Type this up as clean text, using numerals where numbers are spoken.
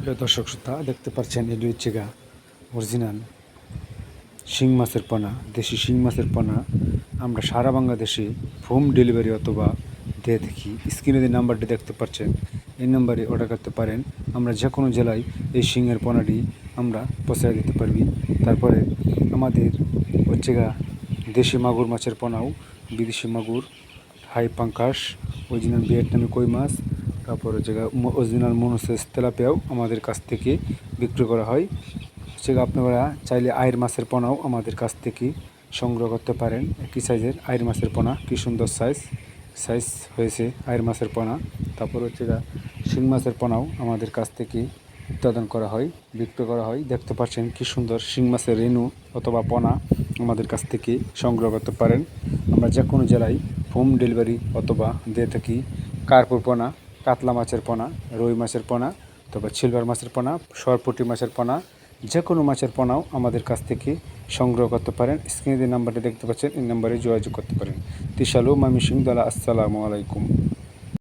প্রিয় দর্শক শ্রোতা দেখতে পাচ্ছেন এটি হচ্ছে অরিজিনাল শিং মাছের পোনা, দেশি শিং মাছের পোনা আমরা সারা বাংলাদেশে হোম ডেলিভারি অথবা দিয়ে থাকি। স্ক্রিনে যে নাম্বারটি দেখতে পাচ্ছেন এই নাম্বারে অর্ডার করতে পারেন। আমরা যে কোনো জেলায় এই শিংয়ের পোনাটি আমরা পৌঁছে দিতে পারবি। তারপরে আমাদের হচ্ছে দেশি মাগুর মাছের পোনাও, বিদেশি মাগুর, হাই পাঙ্কাস, অরিজিনাল ভিয়েতনামি কই মাছ, তারপর হচ্ছে অরিজিনাল মনোসেস তেলাপিয়াও আমাদের কাছ থেকে বিক্রি করা হয়। আপনারা চাইলে আয়ের মাছের পোনাও আমাদের কাছ থেকে সংগ্রহ করতে পারেন। একই সাইজের আয়ের মাছের পোনা, কী সুন্দর সাইজ হয়েছে আয়ের মাছের পোনা। তারপর হচ্ছে শিং মাছের পোনাও আমাদের কাছ থেকে উৎপাদন করা হয়, বিক্রি করা হয়। দেখতে পাচ্ছেন কী সুন্দর শিং মাছের রেণু অথবা পোনা আমাদের কাছ থেকে সংগ্রহ করতে পারেন। আমরা যে কোনো জেলায় হোম ডেলিভারি অথবা দিয়ে থাকি। কার্পুর পোনা, কাতলা মাছের পোনা, রুই মাছের পোনা, তারপর সিলভার মাছের পোনা, সরপুঁটি মাছের পোনা, যে কোনো মাছের পোনাও আমাদের কাছ থেকে সংগ্রহ করতে পারেন। স্ক্রিনে যে নাম্বারটি দেখতে পাচ্ছেন এই নাম্বারে যোগাযোগ করতে পারেন। তিশালু ময়মনসিংহ। আসসালামু আলাইকুম।